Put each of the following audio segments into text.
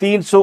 300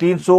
300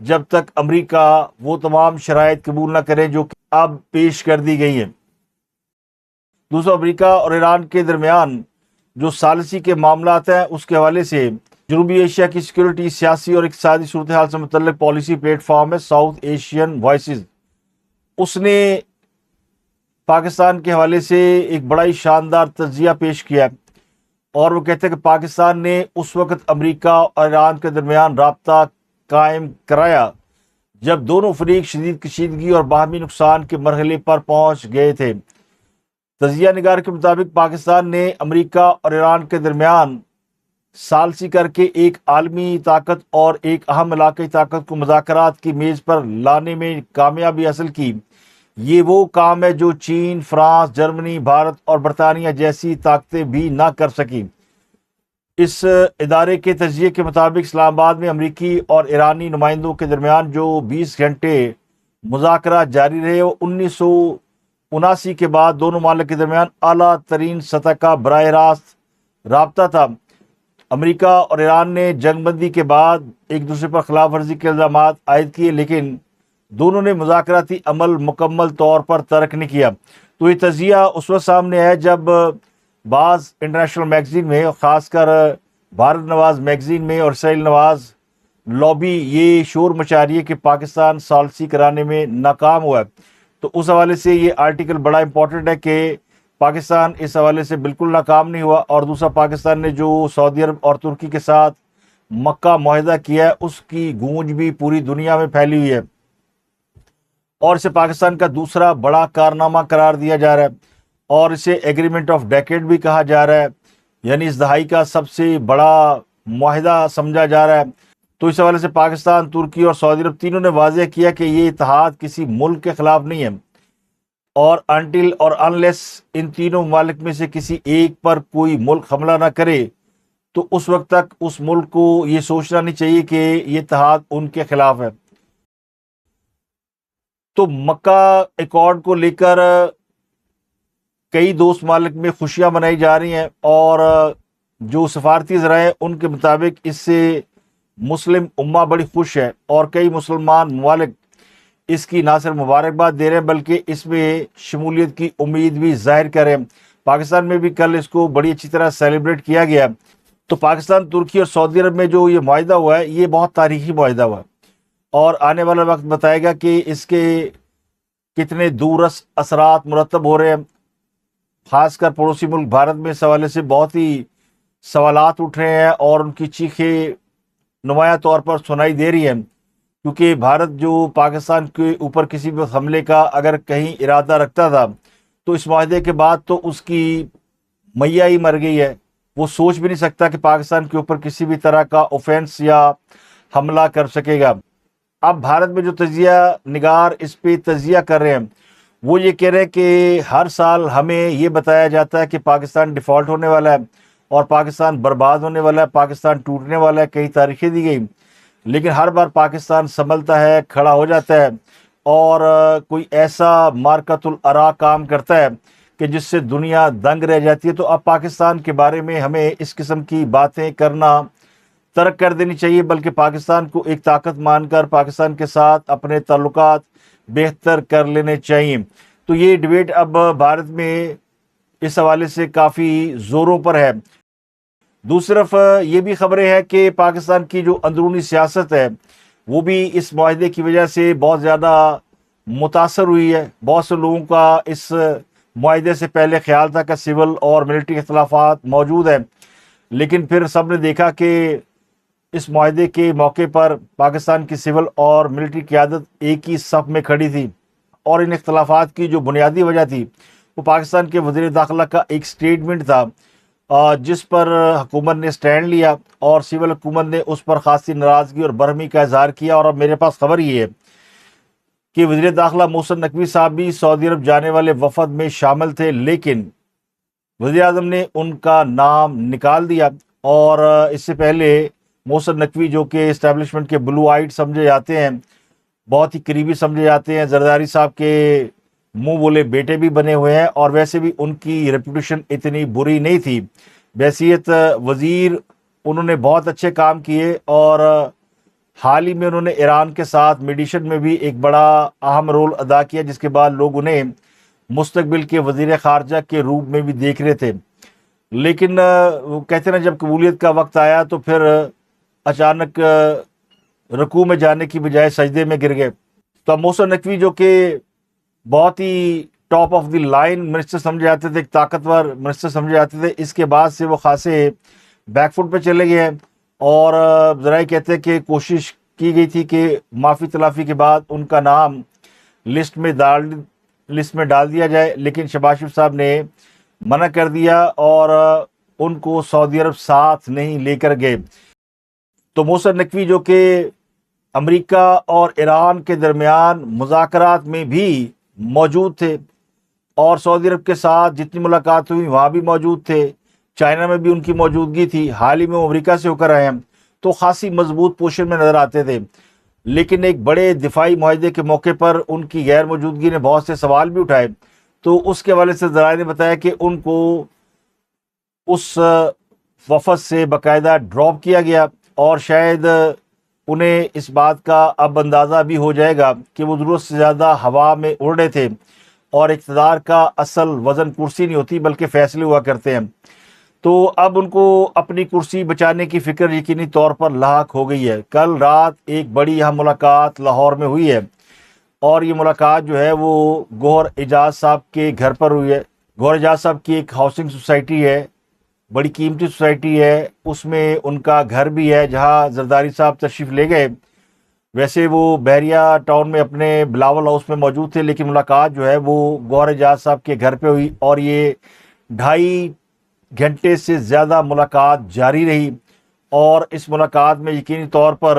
جب تک امریکہ وہ تمام شرائط قبول نہ کرے جو کہ اب پیش کر دی گئی ہیں۔ دوسرا، امریکہ اور ایران کے درمیان جو ثالثی کے معاملات ہیں اس کے حوالے سے جنوبی ایشیا کی سیکورٹی، سیاسی اور اقتصادی صورتحال سے متعلق پالیسی پلیٹ فارم ہے ساؤتھ ایشین وائسز، اس نے پاکستان کے حوالے سے ایک بڑا ہی شاندار تجزیہ پیش کیا ہے، اور وہ کہتے ہیں کہ پاکستان نے اس وقت امریکہ اور ایران کے درمیان رابطہ قائم کرایا جب دونوں فریق شدید کشیدگی اور باہمی نقصان کے مرحلے پر پہنچ گئے تھے۔ تجزیہ نگار کے مطابق پاکستان نے امریکہ اور ایران کے درمیان ثالثی کر کے ایک عالمی طاقت اور ایک اہم علاقائی طاقت کو مذاکرات کی میز پر لانے میں کامیابی حاصل کی۔ یہ وہ کام ہے جو چین، فرانس، جرمنی، بھارت اور برطانیہ جیسی طاقتیں بھی نہ کر سکیں۔ اس ادارے کے تجزیے کے مطابق اسلام آباد میں امریکی اور ایرانی نمائندوں کے درمیان جو 20 گھنٹے مذاکرات جاری رہے، وہ 1979 کے بعد دونوں ممالک کے درمیان اعلیٰ ترین سطح کا براہ راست رابطہ تھا۔ امریکہ اور ایران نے جنگ بندی کے بعد ایک دوسرے پر خلاف ورزی کے الزامات عائد کیے، لیکن دونوں نے مذاکراتی عمل مکمل طور پر ترک نہیں کیا۔ تو یہ تجزیہ اس وقت سامنے آیا جب بعض انٹرنیشنل میگزین میں، خاص کر بھارت نواز میگزین میں اور اسرائیل نواز لابی یہ شور مچا رہی ہے کہ پاکستان ثالثی کرانے میں ناکام ہوا ہے۔ تو اس حوالے سے یہ آرٹیکل بڑا امپورٹنٹ ہے کہ پاکستان اس حوالے سے بالکل ناکام نہیں ہوا، اور دوسرا، پاکستان نے جو سعودی عرب اور ترکی کے ساتھ مکہ معاہدہ کیا ہے اس کی گونج بھی پوری دنیا میں پھیلی ہوئی ہے، اور اسے پاکستان کا دوسرا بڑا کارنامہ قرار دیا جا رہا ہے، اور اسے ایگریمنٹ آف ڈیکیڈ بھی کہا جا رہا ہے، یعنی اس دہائی کا سب سے بڑا معاہدہ سمجھا جا رہا ہے۔ تو اس حوالے سے پاکستان، ترکی اور سعودی عرب تینوں نے واضح کیا کہ یہ اتحاد کسی ملک کے خلاف نہیں ہے، اور انٹل اور انلیس ان تینوں ممالک میں سے کسی ایک پر کوئی ملک حملہ نہ کرے تو اس وقت تک اس ملک کو یہ سوچنا نہیں چاہیے کہ یہ اتحاد ان کے خلاف ہے۔ تو مکہ ایکارڈ کو لے کر کئی دوست ممالک میں خوشیاں منائی جا رہی ہیں، اور جو سفارتی ذرائع ہیں ان کے مطابق اس سے مسلم امہ بڑی خوش ہے، اور کئی مسلمان ممالک اس کی نہ صرف مبارکباد دے رہے ہیں بلکہ اس میں شمولیت کی امید بھی ظاہر کر رہے ہیں۔ پاکستان میں بھی کل اس کو بڑی اچھی طرح سیلیبریٹ کیا گیا۔ تو پاکستان، ترکی اور سعودی عرب میں جو یہ معاہدہ ہوا ہے یہ بہت تاریخی معاہدہ ہوا ہے، اور آنے والا وقت بتائے گا کہ اس کے کتنے دورس اثرات مرتب ہو رہے ہیں۔ خاص کر پڑوسی ملک بھارت میں اس حوالے سے بہت ہی سوالات اٹھ رہے ہیں، اور ان کی چیخیں نمایاں طور پر سنائی دے رہی ہیں، کیونکہ بھارت جو پاکستان کے اوپر کسی بھی حملے کا اگر کہیں ارادہ رکھتا تھا تو اس معاہدے کے بعد تو اس کی میاں ہی مر گئی ہے، وہ سوچ بھی نہیں سکتا کہ پاکستان کے اوپر کسی بھی طرح کا اوفینس یا حملہ کر سکے گا۔ اب بھارت میں جو تجزیہ نگار اس پہ تجزیہ کر رہے ہیں وہ یہ کہہ رہے ہیں کہ ہر سال ہمیں یہ بتایا جاتا ہے کہ پاکستان ڈیفالٹ ہونے والا ہے اور پاکستان برباد ہونے والا ہے، پاکستان ٹوٹنے والا ہے، کئی تاریخیں دی گئی، لیکن ہر بار پاکستان سنبھلتا ہے، کھڑا ہو جاتا ہے، اور کوئی ایسا مارکۃ الارا کام کرتا ہے کہ جس سے دنیا دنگ رہ جاتی ہے۔ تو اب پاکستان کے بارے میں ہمیں اس قسم کی باتیں کرنا ترک کر دینی چاہیے، بلکہ پاکستان کو ایک طاقت مان کر پاکستان کے ساتھ اپنے تعلقات بہتر کر لینے چاہیے۔ تو یہ ڈبیٹ اب بھارت میں اس حوالے سے کافی زوروں پر ہے۔ دوسری طرف یہ بھی خبریں ہیں کہ پاکستان کی جو اندرونی سیاست ہے وہ بھی اس معاہدے کی وجہ سے بہت زیادہ متاثر ہوئی ہے۔ بہت سے لوگوں کا اس معاہدے سے پہلے خیال تھا کہ سول اور ملٹری اختلافات موجود ہیں، لیکن پھر سب نے دیکھا کہ اس معاہدے کے موقع پر پاکستان کی سول اور ملٹری قیادت ایک ہی صف میں کھڑی تھی، اور ان اختلافات کی جو بنیادی وجہ تھی وہ پاکستان کے وزیر داخلہ کا ایک سٹیٹمنٹ تھا جس پر حکومت نے سٹینڈ لیا، اور سول حکومت نے اس پر خاصی ناراضگی اور برہمی کا اظہار کیا۔ اور اب میرے پاس خبر یہ ہے کہ وزیر داخلہ محسن نقوی صاحب بھی سعودی عرب جانے والے وفد میں شامل تھے، لیکن وزیر اعظم نے ان کا نام نکال دیا، اور اس سے پہلے محسن نقوی جو کہ اسٹیبلشمنٹ کے بلو آئٹ سمجھے جاتے ہیں، بہت ہی قریبی سمجھے جاتے ہیں، زرداری صاحب کے منہ بولے بیٹے بھی بنے ہوئے ہیں، اور ویسے بھی ان کی ریپوٹیشن اتنی بری نہیں تھی۔ بحیثیت وزیر انہوں نے بہت اچھے کام کیے، اور حال ہی میں انہوں نے ایران کے ساتھ میڈیشن میں بھی ایک بڑا اہم رول ادا کیا، جس کے بعد لوگ انہیں مستقبل کے وزیر خارجہ کے روپ میں بھی دیکھ رہے تھے، لیکن وہ کہتے ہیں نا، جب قبولیت کا وقت آیا تو پھر اچانک رکوع میں جانے کی بجائے سجدے میں گر گئے۔ تو اب محسن نقوی جو کہ بہت ہی top of the line minister سمجھے جاتے تھے، ایک طاقتور منسٹر سمجھے جاتے تھے، اس کے بعد سے وہ خاصے بیک فٹ پہ چلے گئے ہیں، اور ذرائع کہتے ہیں کہ کوشش کی گئی تھی کہ معافی تلافی کے بعد ان کا نام لسٹ میں ڈال دیا جائے، لیکن شہباز شریف صاحب نے منع کر دیا اور ان کو سعودی عرب ساتھ نہیں لے کر گئے۔ تو محسن نقوی جو کہ امریکہ اور ایران کے درمیان مذاکرات میں بھی موجود تھے، اور سعودی عرب کے ساتھ جتنی ملاقات ہوئی وہاں بھی موجود تھے، چائنا میں بھی ان کی موجودگی تھی، حال ہی میں وہ امریکہ سے ہو کر آئے ہیں، تو خاصی مضبوط پوزیشن میں نظر آتے تھے، لیکن ایک بڑے دفاعی معاہدے کے موقع پر ان کی غیر موجودگی نے بہت سے سوال بھی اٹھائے۔ تو اس کے حوالے سے ذرائع نے بتایا کہ ان کو اس وفد سے باقاعدہ ڈراپ کیا گیا، اور شاید انہیں اس بات کا اب اندازہ بھی ہو جائے گا کہ وہ ضرورت سے زیادہ ہوا میں اڑ رہے تھے، اور اقتدار کا اصل وزن کرسی نہیں ہوتی بلکہ فیصلے ہوا کرتے ہیں۔ تو اب ان کو اپنی کرسی بچانے کی فکر یقینی طور پر لاحق ہو گئی ہے۔ کل رات ایک بڑی اہم ملاقات لاہور میں ہوئی ہے، اور یہ ملاقات جو ہے وہ گوہر اعجاز صاحب کے گھر پر ہوئی ہے۔ گوہر اعجاز صاحب کی ایک ہاؤسنگ سوسائٹی ہے، بڑی قیمتی سوسائٹی ہے، اس میں ان کا گھر بھی ہے جہاں زرداری صاحب تشریف لے گئے۔ ویسے وہ بحریہ ٹاؤن میں اپنے بلاول ہاؤس میں موجود تھے، لیکن ملاقات جو ہے وہ گوہر اعجاز صاحب کے گھر پہ ہوئی، اور یہ 2.5 گھنٹے سے زیادہ ملاقات جاری رہی، اور اس ملاقات میں یقینی طور پر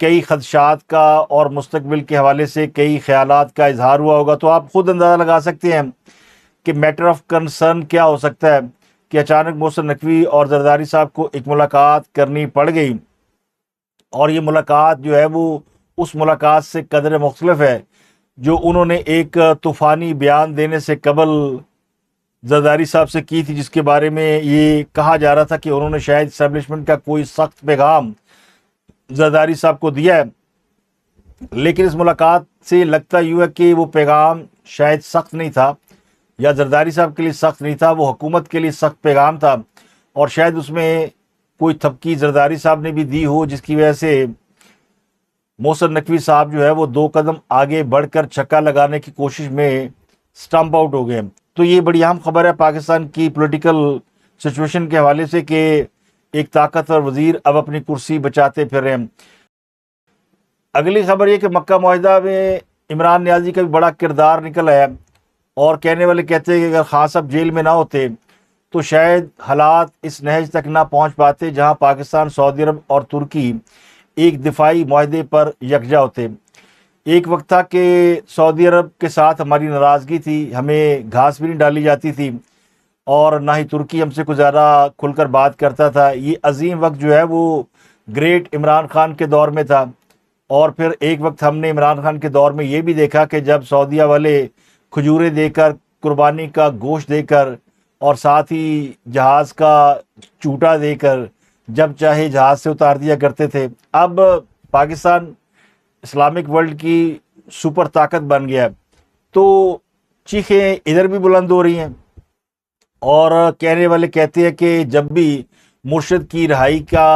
کئی خدشات کا اور مستقبل کے حوالے سے کئی خیالات کا اظہار ہوا ہوگا۔ تو آپ خود اندازہ لگا سکتے ہیں کہ میٹر آف کنسرن کیا ہو سکتا ہے کہ اچانک محسن نقوی اور زرداری صاحب کو ایک ملاقات کرنی پڑ گئی، اور یہ ملاقات جو ہے وہ اس ملاقات سے قدر مختلف ہے جو انہوں نے ایک طوفانی بیان دینے سے قبل زرداری صاحب سے کی تھی، جس کے بارے میں یہ کہا جا رہا تھا کہ انہوں نے شاید اسٹیبلشمنٹ کا کوئی سخت پیغام زرداری صاحب کو دیا ہے، لیکن اس ملاقات سے لگتا یوں ہے کہ وہ پیغام شاید سخت نہیں تھا، یا زرداری صاحب کے لیے سخت نہیں تھا، وہ حکومت کے لیے سخت پیغام تھا، اور شاید اس میں کوئی تھپکی زرداری صاحب نے بھی دی ہو، جس کی وجہ سے محسن نقوی صاحب جو ہے وہ 2 قدم آگے بڑھ کر چھکا لگانے کی کوشش میں سٹمپ آؤٹ ہو گئے۔ تو یہ بڑی اہم خبر ہے پاکستان کی پولیٹیکل سچویشن کے حوالے سے کہ ایک طاقتور وزیر اب اپنی کرسی بچاتے پھر رہے ہیں۔ اگلی خبر یہ کہ مکہ معاہدہ میں عمران نیازی کا بھی بڑا کردار نکل آیا، اور کہنے والے کہتے ہیں کہ اگر خان صاحب جیل میں نہ ہوتے تو شاید حالات اس نہج تک نہ پہنچ پاتے جہاں پاکستان، سعودی عرب اور ترکی ایک دفاعی معاہدے پر یکجا ہوتے۔ ایک وقت تھا کہ سعودی عرب کے ساتھ ہماری ناراضگی تھی، ہمیں گھاس بھی نہیں ڈالی جاتی تھی، اور نہ ہی ترکی ہم سے کچھ زیادہ کھل کر بات کرتا تھا۔ یہ عظیم وقت جو ہے وہ گریٹ عمران خان کے دور میں تھا، اور پھر ایک وقت ہم نے عمران خان کے دور میں یہ بھی دیکھا کہ جب سعودیہ والے کھجوریں دے کر، قربانی کا گوشت دے کر، اور ساتھ ہی جہاز کا چوٹا دے کر جب چاہے جہاز سے اتار دیا کرتے تھے، اب پاکستان اسلامک ورلڈ کی سپر طاقت بن گیا ہے، تو چیخیں ادھر بھی بلند ہو رہی ہیں، اور کہنے والے کہتے ہیں کہ جب بھی مرشد کی رہائی کا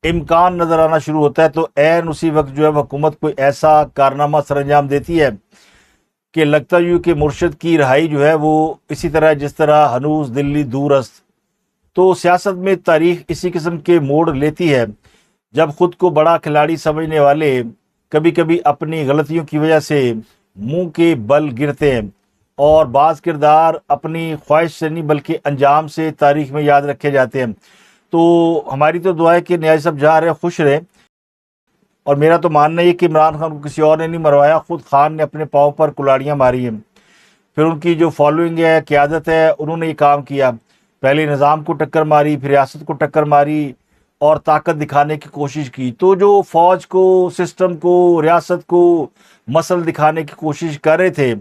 امکان نظر آنا شروع ہوتا ہے تو عین اسی وقت جو ہے حکومت کوئی ایسا کارنامہ سر انجام دیتی ہے کہ لگتا یوں کہ مرشد کی رہائی جو ہے وہ اسی طرح جس طرح ہنوز دلی دور است۔ تو سیاست میں تاریخ اسی قسم کے موڑ لیتی ہے جب خود کو بڑا کھلاڑی سمجھنے والے کبھی کبھی اپنی غلطیوں کی وجہ سے منہ کے بل گرتے ہیں، اور بعض کردار اپنی خواہش سے نہیں بلکہ انجام سے تاریخ میں یاد رکھے جاتے ہیں۔ تو ہماری تو دعا ہے کہ نیازی صاحب جہاں رہے خوش رہے، اور میرا تو ماننا یہ کہ عمران خان کو کسی اور نے نہیں مروایا، خود خان نے اپنے پاؤں پر کلاڑیاں ماری ہیں، پھر ان کی جو فالوئنگ ہے، قیادت ہے، انہوں نے یہ کام کیا، پہلے نظام کو ٹکر ماری، پھر ریاست کو ٹکر ماری، اور طاقت دکھانے کی کوشش کی۔ تو جو فوج کو، سسٹم کو، ریاست کو مسل دکھانے کی کوشش کر رہے تھے،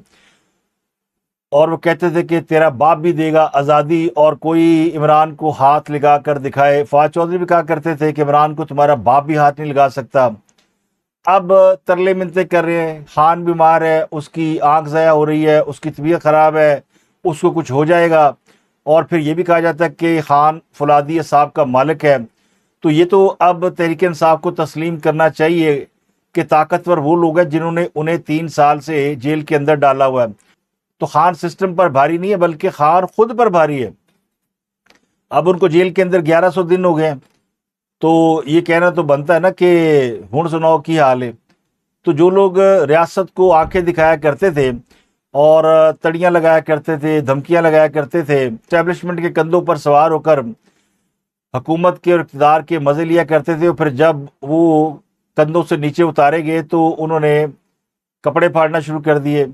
اور وہ کہتے تھے کہ تیرا باپ بھی دے گا آزادی اور کوئی عمران کو ہاتھ لگا کر دکھائے۔ فواد چودھری بھی کہا کرتے تھے کہ عمران کو تمہارا باپ بھی ہاتھ نہیں لگا سکتا۔ اب ترلے منتیں کر رہے ہیں، خان بیمار ہے، اس کی آنکھ ضائع ہو رہی ہے، اس کی طبیعت خراب ہے، اس کو کچھ ہو جائے گا، اور پھر یہ بھی کہا جاتا ہے کہ خان فولادی صاحب کا مالک ہے۔ تو یہ تو اب تحریک انصاف کو تسلیم کرنا چاہیے کہ طاقتور وہ لوگ ہیں جنہوں نے انہیں 3 سال سے جیل کے اندر ڈالا ہوا ہے۔ تو خان سسٹم پر بھاری نہیں ہے بلکہ خان خود پر بھاری ہے۔ اب ان کو جیل کے اندر 1100 دن ہو گئے ہیں، تو یہ کہنا تو بنتا ہے نا کہ ہن سناؤ کی حال ہے۔ تو جو لوگ ریاست کو آنکھیں دکھایا کرتے تھے اور تڑیاں لگایا کرتے تھے، دھمکیاں لگایا کرتے تھے، اسٹیبلشمنٹ کے کندھوں پر سوار ہو کر حکومت کے اور اقتدار کے مزے لیا کرتے تھے، اور پھر جب وہ کندھوں سے نیچے اتارے گئے تو انہوں نے کپڑے پھاڑنا شروع کر دیے۔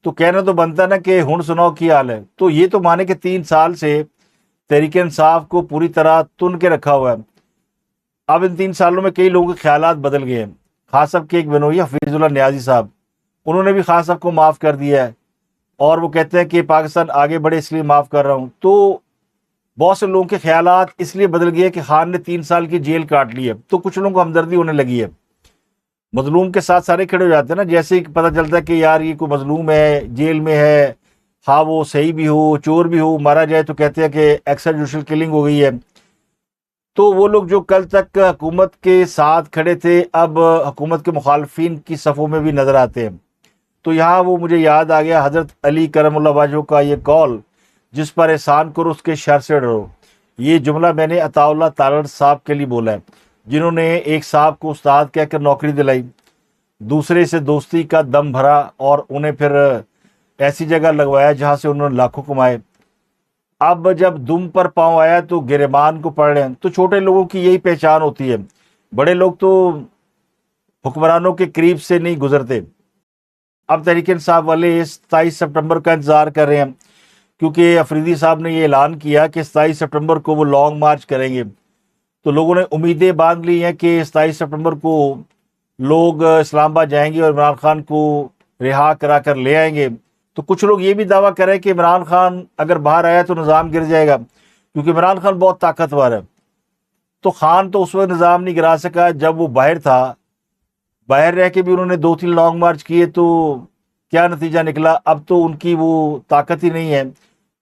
تو کہنا تو بنتا نا کہ ہن سناؤ کی حال ہے۔ تو یہ تو مانے کہ 3 سال سے تحریک انصاف کو پوری طرح تن کے رکھا ہوا ہے۔ اب ان 3 سالوں میں کئی لوگوں کے خیالات بدل گئے ہیں۔ خان صاحب کے ایک بنوئی حفیظ اللہ نیازی صاحب، انہوں نے بھی خان صاحب کو معاف کر دیا ہے، اور وہ کہتے ہیں کہ پاکستان آگے بڑھے اس لیے معاف کر رہا ہوں۔ تو بہت سے لوگوں کے خیالات اس لیے بدل گئے کہ خان نے 3 سال کی جیل کاٹ لی ہے، تو کچھ لوگوں کو ہمدردی ہونے لگی ہے۔ مظلوم کے ساتھ سارے کھڑے ہو جاتے ہیں نا، جیسے ہی پتہ چلتا ہے کہ یار یہ کوئی مظلوم ہے، جیل میں ہے، ہاں وہ صحیح بھی ہو چور بھی ہو، مارا جائے تو کہتے ہیں کہ ایکسٹرا جوڈیشل کلنگ ہو گئی ہے۔ تو وہ لوگ جو کل تک حکومت کے ساتھ کھڑے تھے اب حکومت کے مخالفین کی صفوں میں بھی نظر آتے ہیں۔ تو یہاں وہ مجھے یاد آ گیا حضرت علی کرم اللہ وجہہ کا یہ قول، جس پر احسان کرو اس کے شر سے ڈرو۔ یہ جملہ میں نے عطا اللہ تالڑ صاحب کے لیے بولا ہے، جنہوں نے ایک صاحب کو استاد کہہ کر نوکری دلائی، دوسرے سے دوستی کا دم بھرا، اور انہیں پھر ایسی جگہ لگوایا جہاں سے انہوں نے لاکھوں کمائے۔ اب جب دم پر پاؤں آیا تو گریبان کو پڑھ رہے ہیں۔ تو چھوٹے لوگوں کی یہی پہچان ہوتی ہے، بڑے لوگ تو حکمرانوں کے قریب سے نہیں گزرتے۔ اب تحریک انصاف والے 27 سپٹمبر کا انتظار کر رہے ہیں، کیونکہ افریدی صاحب نے یہ اعلان کیا کہ 27 سپٹمبر کو وہ لانگ مارچ کریں گے۔ تو لوگوں نے امیدیں باندھ لی ہیں کہ 27 سپٹمبر کو لوگ اسلام آباد جائیں گے اور عمران خان کو رہا کرا کر لے آئیں گے۔ تو کچھ لوگ یہ بھی دعویٰ کریں کہ عمران خان اگر باہر آیا تو نظام گر جائے گا، کیونکہ عمران خان بہت طاقتور ہے۔ تو خان تو اس وقت نظام نہیں گرا سکا جب وہ باہر تھا، باہر رہ کے بھی انہوں نے 2-3 لانگ مارچ کیے، تو کیا نتیجہ نکلا؟ اب تو ان کی وہ طاقت ہی نہیں ہے،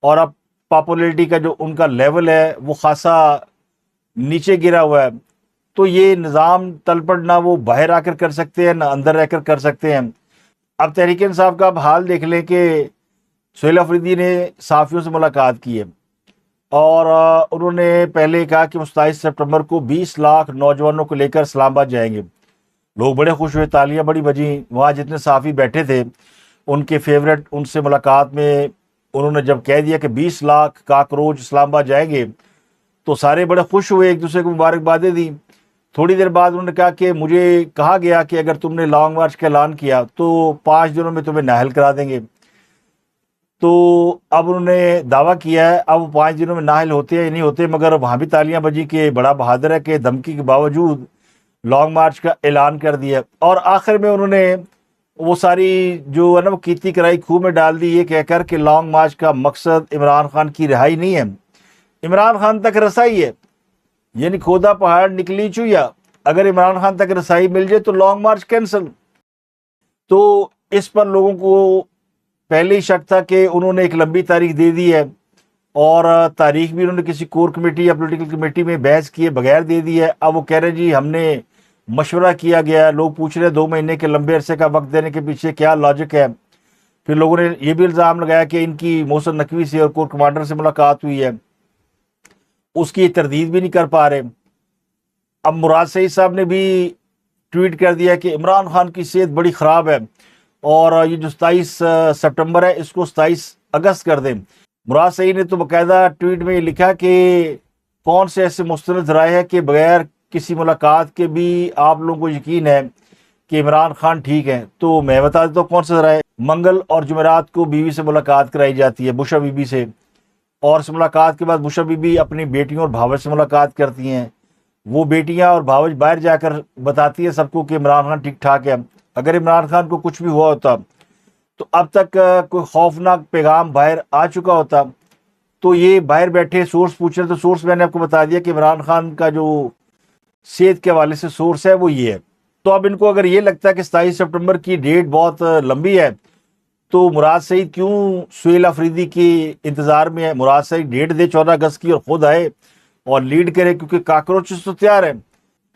اور اب پاپولیرٹی کا جو ان کا لیول ہے وہ خاصا نیچے گرا ہوا ہے۔ تو یہ نظام تلپٹ نہ وہ باہر آ کر کر سکتے ہیں نہ اندر رہ کر کر سکتے ہیں۔ اب تحریک انصاف کا اب حال دیکھ لیں کہ سہیل افریدی نے صحافیوں سے ملاقات کی ہے، اور انہوں نے پہلے کہا کہ 27 سپٹمبر کو 20 لاکھ نوجوانوں کو لے کر اسلام آباد جائیں گے۔ لوگ بڑے خوش ہوئے، تالیاں بڑی بجیں، وہاں جتنے صحافی بیٹھے تھے ان کے فیورٹ ان سے ملاقات میں انہوں نے جب کہہ دیا کہ 20 لاکھ کاکروچ اسلام آباد جائیں گے تو سارے بڑے خوش ہوئے، ایک دوسرے کو مبارکبادیں دی۔ تھوڑی دیر بعد انہوں نے کہا کہ مجھے کہا گیا کہ اگر تم نے لانگ مارچ کا اعلان کیا تو 5 دنوں میں تمہیں نااہل کرا دیں گے۔ تو اب انہوں نے دعویٰ کیا ہے، اب وہ 5 دنوں میں نااہل ہوتے ہیں یا نہیں ہوتے، مگر وہاں بھی تالیاں بجی کہ بڑا بہادر ہے کہ دھمکی کے باوجود لانگ مارچ کا اعلان کر دیا۔ اور آخر میں انہوں نے وہ ساری جو ہے نا وہ کیتی کرائی کھو میں ڈال دی، یہ کہہ کر کہ لانگ مارچ کا مقصد عمران خان کی رہائی نہیں ہے، عمران خان تک رسائی ہے، یعنی کھودا پہاڑ نکلی چویا، اگر عمران خان تک رسائی مل جائے تو لانگ مارچ کینسل۔ تو اس پر لوگوں کو پہلے ہی شک تھا کہ انہوں نے ایک لمبی تاریخ دے دی ہے، اور تاریخ بھی انہوں نے کسی کور کمیٹی یا پولیٹیکل کمیٹی میں بحث کیے بغیر دے دی ہے۔ اب وہ کہہ رہے جی ہم نے مشورہ کیا گیا ہے، لوگ پوچھ رہے 2 مہینے کے لمبے عرصے کا وقت دینے کے پیچھے کیا لاجک ہے۔ پھر لوگوں نے یہ بھی الزام لگایا کہ ان کی محسن نقوی سے اور کور کمانڈر سے ملاقات ہوئی ہے، اس کی تردید بھی نہیں کر پا رہے۔ اب مراد سعید صاحب نے بھی ٹویٹ کر دیا کہ عمران خان کی صحت بڑی خراب ہے، اور یہ جو 27 سپٹمبر ہے اس کو 27 اگست کر دیں۔ مراد سعید نے تو باقاعدہ ٹویٹ میں یہ لکھا کہ کون سے ایسے مستند رائے ہے کہ بغیر کسی ملاقات کے بھی آپ لوگوں کو یقین ہے کہ عمران خان ٹھیک ہے۔ تو میں بتا دیتا ہوں کون سے ذرائع۔ منگل اور جمعرات کو بیوی سے ملاقات کرائی جاتی ہے، بشرا بی بی سے، اور اس ملاقات کے بعد بشرا بی بی اپنی بیٹیوں اور بھاوج سے ملاقات کرتی ہیں۔ وہ بیٹیاں اور بھاوج باہر جا کر بتاتی ہیں سب کو کہ عمران خان ٹھیک ٹھاک ہے۔ اگر عمران خان کو کچھ بھی ہوا ہوتا تو اب تک کوئی خوفناک پیغام باہر آ چکا ہوتا تو یہ باہر بیٹھے سورس پوچھ رہے، تو سورس میں نے آپ کو بتا دیا کہ عمران خان کا جو صحت کے حوالے سے سورس ہے وہ یہ ہے۔ تو اب ان کو اگر یہ لگتا ہے کہ 27 سپٹمبر کی ڈیٹ بہت لمبی ہے تو مراد سعید کیوں سہیل آفریدی کے انتظار میں ہے؟ مراد سعید ڈیٹ دے 14 اگست کی اور خود آئے اور لیڈ کرے، کیونکہ کاکروچز تو تیار ہیں۔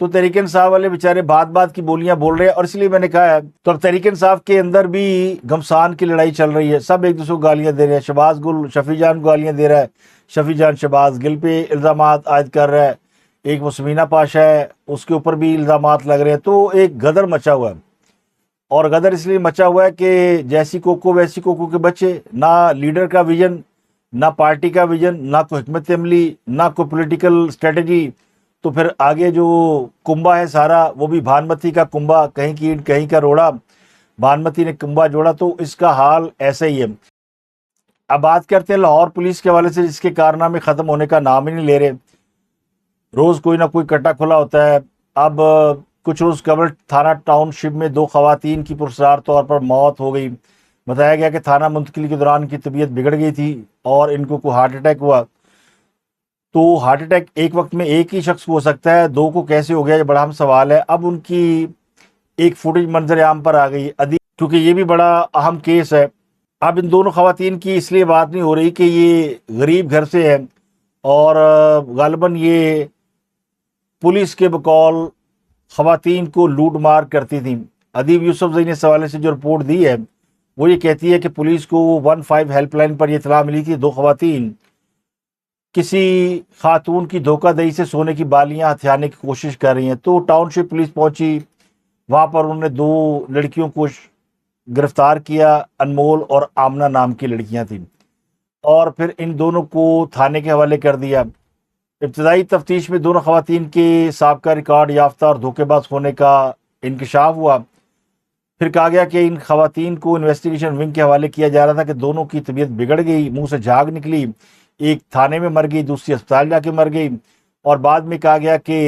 تو تحریک انصاف والے بیچارے بات کی بولیاں بول رہے ہیں، اور اس لیے میں نے کہا ہے تو اب تحریک انصاف کے اندر بھی گھمسان کی لڑائی چل رہی ہے، سب ایک دوسرے کو گالیاں دے رہے ہیں۔ شہباز گل شفیع جان کو گالیاں دے رہا ہے، شفیع جان شہباز گل پہ الزامات عائد کر رہا ہے، ایک وہ سمینہ پاشا ہے اس کے اوپر بھی الزامات لگ رہے ہیں۔ تو ایک غدر مچا ہوا ہے، اور غدر اس لیے مچا ہوا ہے کہ جیسی کوکو ویسی کوکو کے بچے، نہ لیڈر کا ویژن، نہ پارٹی کا ویژن، نہ کوئی حکمت عملی، نہ کوئی پولیٹیکل اسٹریٹجی۔ تو پھر آگے جو کنبا ہے سارا وہ بھی بھانمتی کا کنبا، کہیں کی اینٹ کہیں کا روڑا، بھانمتی نے کنبا جوڑا، تو اس کا حال ایسا ہی ہے۔ اب بات کرتے ہیں لاہور پولیس کے حوالے سے، جس کے کارنامے ختم ہونے کا نام ہی نہیں لے رہے، روز کوئی نہ کوئی کٹا کھلا ہوتا ہے۔ اب کچھ روز قبل تھانہ ٹاؤن شپ میں 2 خواتین کی پرسرار طور پر موت ہو گئی۔ بتایا گیا کہ تھانہ منتقلی کے دوران کی طبیعت بگڑ گئی تھی اور ان کو کوئی ہارٹ اٹیک ہوا۔ تو ہارٹ اٹیک ایک وقت میں ایک ہی شخص کو ہو سکتا ہے، 2 کو کیسے ہو گیا یہ بڑا اہم سوال ہے۔ اب ان کی ایک فوٹیج منظر عام پر آ گئی، کیونکہ یہ بھی بڑا اہم کیس ہے۔ اب ان دونوں خواتین کی اس لیے بات نہیں ہو رہی کہ یہ غریب گھر سے ہیں اور غالباً یہ پولیس کے بقول خواتین کو لوٹ مار کرتی تھیں۔ ادیب یوسف زئی نے اس حوالے سے جو رپورٹ دی ہے وہ یہ کہتی ہے کہ پولیس کو 15 ہیلپ لائن پر یہ اطلاع ملی تھی 2 خواتین کسی خاتون کی دھوکہ دہی سے سونے کی بالیاں ہتھیانے کی کوشش کر رہی ہیں۔ تو ٹاؤن شپ پولیس پہنچی، وہاں پر انہوں نے 2 لڑکیوں کو گرفتار کیا، انمول اور آمنہ نام کی لڑکیاں تھیں، اور پھر ان دونوں کو تھانے کے حوالے کر دیا۔ ابتدائی تفتیش میں دونوں خواتین کے سابقہ ریکارڈ یافتہ اور دھوکے باز ہونے کا انکشاف ہوا۔ پھر کہا گیا کہ ان خواتین کو انویسٹیگیشن ونگ کے حوالے کیا جا رہا تھا کہ دونوں کی طبیعت بگڑ گئی، منہ سے جھاگ نکلی، ایک تھانے میں مر گئی، دوسری اسپتال جا کے مر گئی، اور بعد میں کہا گیا کہ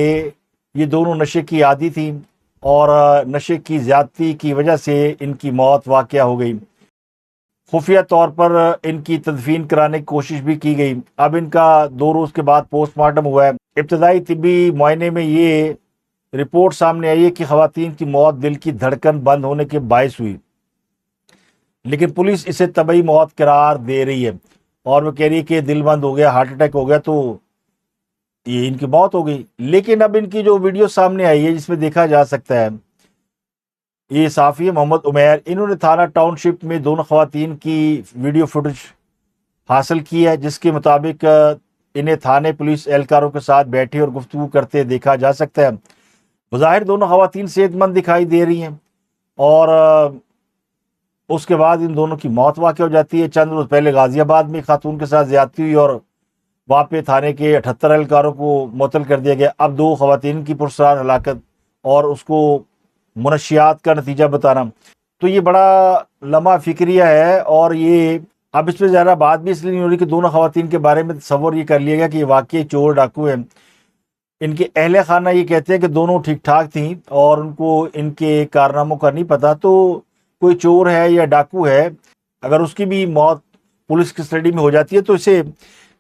یہ دونوں نشے کی عادی تھیں اور نشے کی زیادتی کی وجہ سے ان کی موت واقع ہو گئی۔ خفیہ طور پر ان کی تدفین کرانے کی کوشش بھی کی گئی۔ اب ان کا 2 روز کے بعد پوسٹ مارٹم ہوا ہے۔ ابتدائی طبی معائنے میں یہ رپورٹ سامنے آئی ہے کہ خواتین کی موت دل کی دھڑکن بند ہونے کے باعث ہوئی، لیکن پولیس اسے طبعی موت قرار دے رہی ہے اور وہ کہہ رہی ہے کہ دل بند ہو گیا، ہارٹ اٹیک ہو گیا تو یہ ان کی موت ہو گئی۔ لیکن اب ان کی جو ویڈیو سامنے آئی ہے جس میں دیکھا جا سکتا ہے، یہ صحافی محمد عمیر، انہوں نے تھانہ ٹاؤن شپ میں دونوں خواتین کی ویڈیو فوٹیج حاصل کی ہے، جس کے مطابق انہیں تھانے پولیس اہلکاروں کے ساتھ بیٹھے اور گفتگو کرتے دیکھا جا سکتا ہے۔ بظاہر دونوں خواتین صحت مند دکھائی دے رہی ہیں، اور اس کے بعد ان دونوں کی موت واقع ہو جاتی ہے۔ چند روز پہلے غازی آباد میں خاتون کے ساتھ زیادتی ہوئی اور وہاں پہ تھانے کے 78 اہلکاروں کو معطل کر دیا گیا۔ اب 2 خواتین کی پرسرار ہلاکت اور اس کو منشیات کا نتیجہ بتانا، تو یہ بڑا لمحہ فکریہ ہے۔ اور یہ اب اس پہ زیادہ بات بھی اس لیے نہیں ہو رہی کہ دونوں خواتین کے بارے میں تصور یہ کر لیا گیا کہ یہ واقعی چور ڈاکو ہیں۔ ان کے اہل خانہ یہ کہتے ہیں کہ دونوں ٹھیک ٹھاک تھیں اور ان کو ان کے کارناموں کا نہیں پتا، تو کوئی چور ہے یا ڈاکو ہے، اگر اس کی بھی موت پولیس کی اسٹڈی میں ہو جاتی ہے تو اسے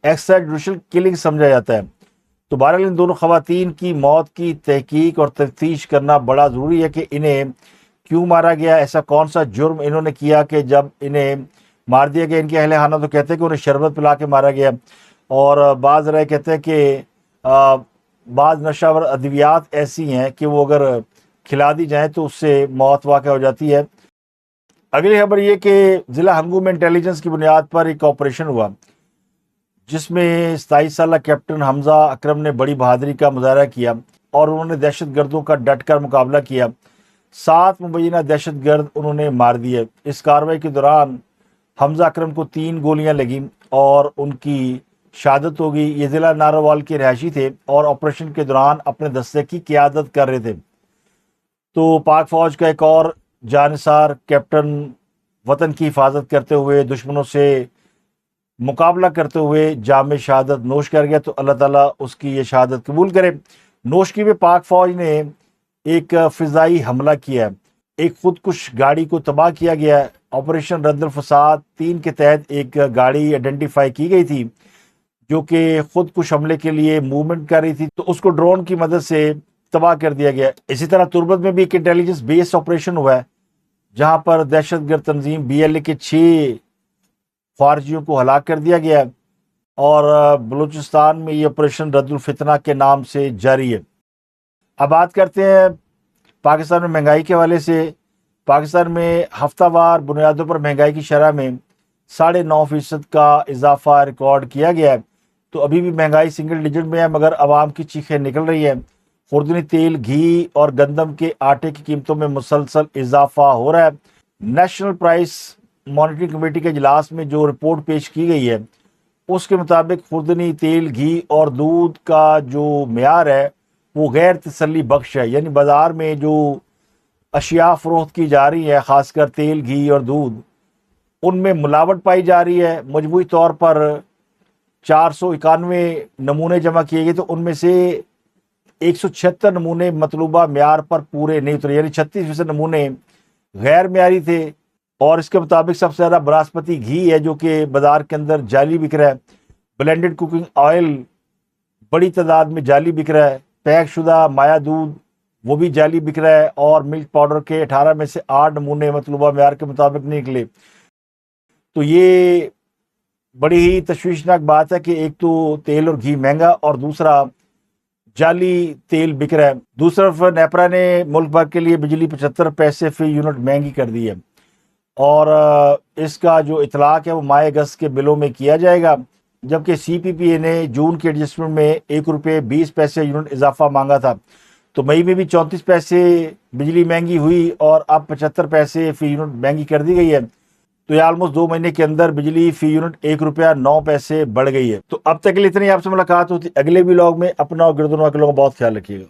ایکسٹرا جوڈیشل کلنگ سمجھا جاتا ہے۔ تو بہرحال ان دونوں خواتین کی موت کی تحقیق اور تفتیش کرنا بڑا ضروری ہے کہ انہیں کیوں مارا گیا، ایسا کون سا جرم انہوں نے کیا کہ جب انہیں مار دیا گیا۔ ان کے اہل خانہ تو کہتے ہیں کہ انہیں شربت پلا کے مارا گیا، اور بعض رائے کہتے ہیں کہ بعض نشہ آور ادویات ایسی ہیں کہ وہ اگر کھلا دی جائیں تو اس سے موت واقع ہو جاتی ہے۔ اگلی خبر یہ کہ ضلع ہنگو میں انٹیلیجنس کی بنیاد پر ایک آپریشن ہوا جس میں 27 سالہ کیپٹن حمزہ اکرم نے بڑی بہادری کا مظاہرہ کیا اور انہوں نے دہشت گردوں کا ڈٹ کر مقابلہ کیا۔ 7 مبینہ دہشت گرد انہوں نے مار دیے۔ اس کارروائی کے دوران حمزہ اکرم کو 3 گولیاں لگیں اور ان کی شہادت ہو گئی۔ یہ ضلع نارووال کے رہائشی تھے اور آپریشن کے دوران اپنے دستے کی قیادت کر رہے تھے۔ تو پاک فوج کا ایک اور جانثار کیپٹن وطن کی حفاظت کرتے ہوئے دشمنوں سے مقابلہ کرتے ہوئے جام شہادت نوش کر گیا، تو اللہ تعالیٰ اس کی یہ شہادت قبول کرے۔ نوشکی میں پاک فوج نے ایک فضائی حملہ کیا ہے، ایک خودکش گاڑی کو تباہ کیا گیا ہے آپریشن رد الفساد 3 کے تحت ایک گاڑی آئیڈینٹیفائی کی گئی تھی جو کہ خود کش حملے کے لیے موومنٹ کر رہی تھی، تو اس کو ڈرون کی مدد سے تباہ کر دیا گیا۔ اسی طرح تربت میں بھی ایک انٹیلیجنس بیس آپریشن ہوا ہے جہاں پر دہشت گرد تنظیم BLA کے 6 خارجیوں کو ہلاک کر دیا گیا ہے، اور بلوچستان میں یہ آپریشن رد الفتنہ کے نام سے جاری ہے۔ اب بات کرتے ہیں پاکستان میں مہنگائی کے حوالے سے۔ پاکستان میں ہفتہ وار بنیادوں پر مہنگائی کی شرح میں 9.5% کا اضافہ ریکارڈ کیا گیا ہے، تو ابھی بھی مہنگائی سنگل ڈیجٹ میں ہے، مگر عوام کی چیخیں نکل رہی ہیں۔ خوردنی تیل، گھی اور گندم کے آٹے کی قیمتوں میں مسلسل اضافہ ہو رہا ہے۔ نیشنل پرائس مانیٹرنگ کمیٹی کے اجلاس میں جو رپورٹ پیش کی گئی ہے اس کے مطابق خوردنی تیل، گھی اور دودھ کا جو معیار ہے وہ غیر تسلی بخش ہے، یعنی بازار میں جو اشیاء فروخت کی جا رہی ہے، خاص کر تیل، گھی اور دودھ، ان میں ملاوٹ پائی جا رہی ہے۔ مجموعی طور پر 491 نمونے جمع کیے گئے، تو ان میں سے 176 نمونے مطلوبہ معیار پر پورے نہیں اترے، یعنی 36% نمونے غیر معیاری تھے۔ اور اس کے مطابق سب سے زیادہ بناسپتی گھی ہے جو کہ بازار کے اندر جعلی بک رہا ہے، بلینڈڈ کوکنگ آئل بڑی تعداد میں جعلی بک رہا ہے، پیک شدہ مایا دودھ وہ بھی جعلی بک رہا ہے، اور ملک پاؤڈر کے 18 میں سے 8 نمونے مطلوبہ معیار کے مطابق نہیں نکلے۔ تو یہ بڑی ہی تشویشناک بات ہے کہ ایک تو تیل اور گھی مہنگا، اور دوسرا جعلی تیل بک رہا ہے۔ دوسری طرف نیپرا نے ملک بھر کے لیے بجلی 75 پیسے فی یونٹ مہنگی کر دی ہے، اور اس کا جو اطلاق ہے وہ ماہ اگست کے بلوں میں کیا جائے گا، جبکہ CPPA نے جون کے ایڈجسٹمنٹ میں ₹1.20 یونٹ اضافہ مانگا تھا۔ تو مئی میں بھی 34 پیسے بجلی مہنگی ہوئی، اور اب 75 پیسے فی یونٹ مہنگی کر دی گئی ہے۔ تو یہ آلموسٹ 2 مہینے کے اندر بجلی فی یونٹ ₹1.09 بڑھ گئی ہے۔ تو اب تک کے لیے اتنی، آپ سے ملاقات ہوتی اگلے ولاگ میں۔ اپنا اور گردوں کے لوگوں کا بہت خیال رکھیے گا۔